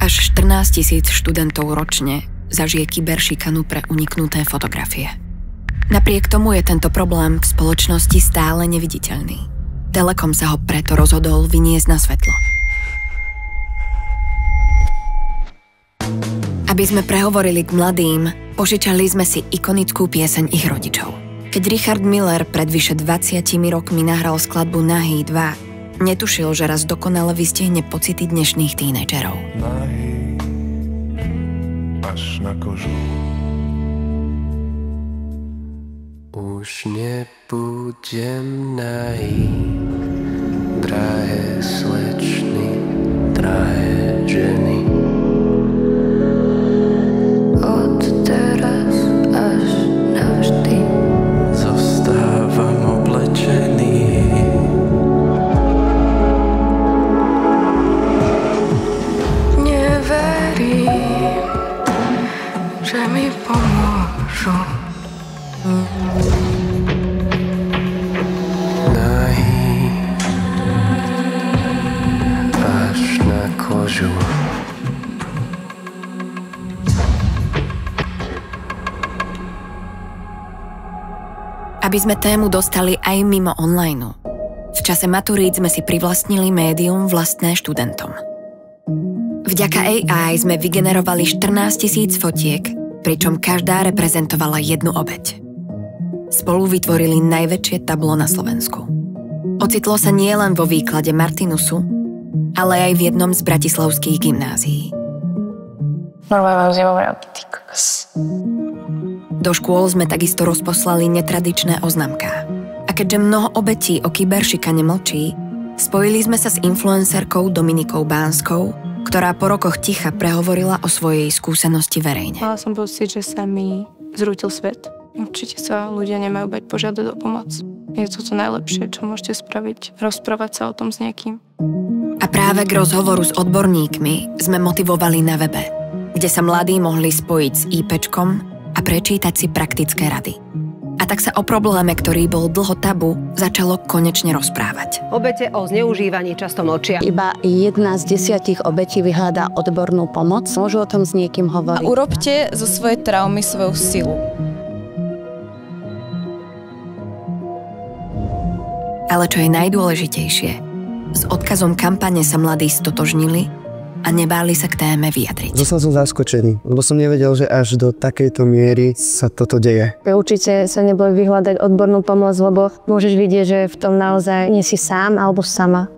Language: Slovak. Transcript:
Až 14 000 študentov ročne zažije kyberšikanu pre uniknuté fotografie. Napriek tomu je tento problém v spoločnosti stále neviditeľný. Telekom sa ho preto rozhodol vyniesť na svetlo. Aby sme prehovorili k mladým, požičali sme si ikonickú pieseň ich rodičov. Keď Richard Miller pred vyše 20 rokmi nahral skladbu Nahý 2, netušil, že raz dokonale vystihne pocity dnešných tínedžerov. Nahý až na kožu. Už nebudem nahý, drahé slečny, drahé ženy. Od teraz až navždy zostávam oblečený. Neverím, že mi pomôžu. Nahý až na kožu. Aby sme tému dostali aj mimo online. V čase maturít sme si privlastnili médium vlastné študentom. Vďaka AI sme vygenerovali 14 000 fotiek, pričom každá reprezentovala jednu obeť. Spolu vytvorili najväčšie tablo na Slovensku. Ocitlo sa nielen vo výklade Martinusu, ale aj v jednom z bratislavských gymnázií. Normálne mám zimové ty kokos. Do škôl sme takisto rozposlali netradičné oznamká. A keďže mnoho obetí o kyberšikane mlčí, spojili sme sa s influencerkou Dominikou Bánskou, ktorá po rokoch ticha prehovorila o svojej skúsenosti verejne. Mala som pocit, že sa mi zrútil svet. Určite sa ľudia nemajú bať požiadať o pomoc. Je to najlepšie, čo môžete spraviť. Rozprávať sa o tom s niekým. A práve k rozhovoru s odborníkmi sme motivovali na webe, kde sa mladí mohli spojiť s IPčkom a prečítať si praktické rady. A tak sa o probléme, ktorý bol dlho tabu, začalo konečne rozprávať. Obete o zneužívaní často mlčia. Iba 1 z 10 obetí vyhľadá odbornú pomoc. Môžu o tom s niekým hovoriť. A urobte zo svojej traumy svoju silu. Ale čo je najdôležitejšie, s odkazom kampane sa mladí stotožnili a nebáli sa k téme vyjadriť. Zostal som zaskočený, lebo som nevedel, že až do takejto miery sa toto deje. Určite sa neboj vyhľadať odbornú pomoc, lebo môžeš vidieť, že v tom naozaj nie si sám alebo sama.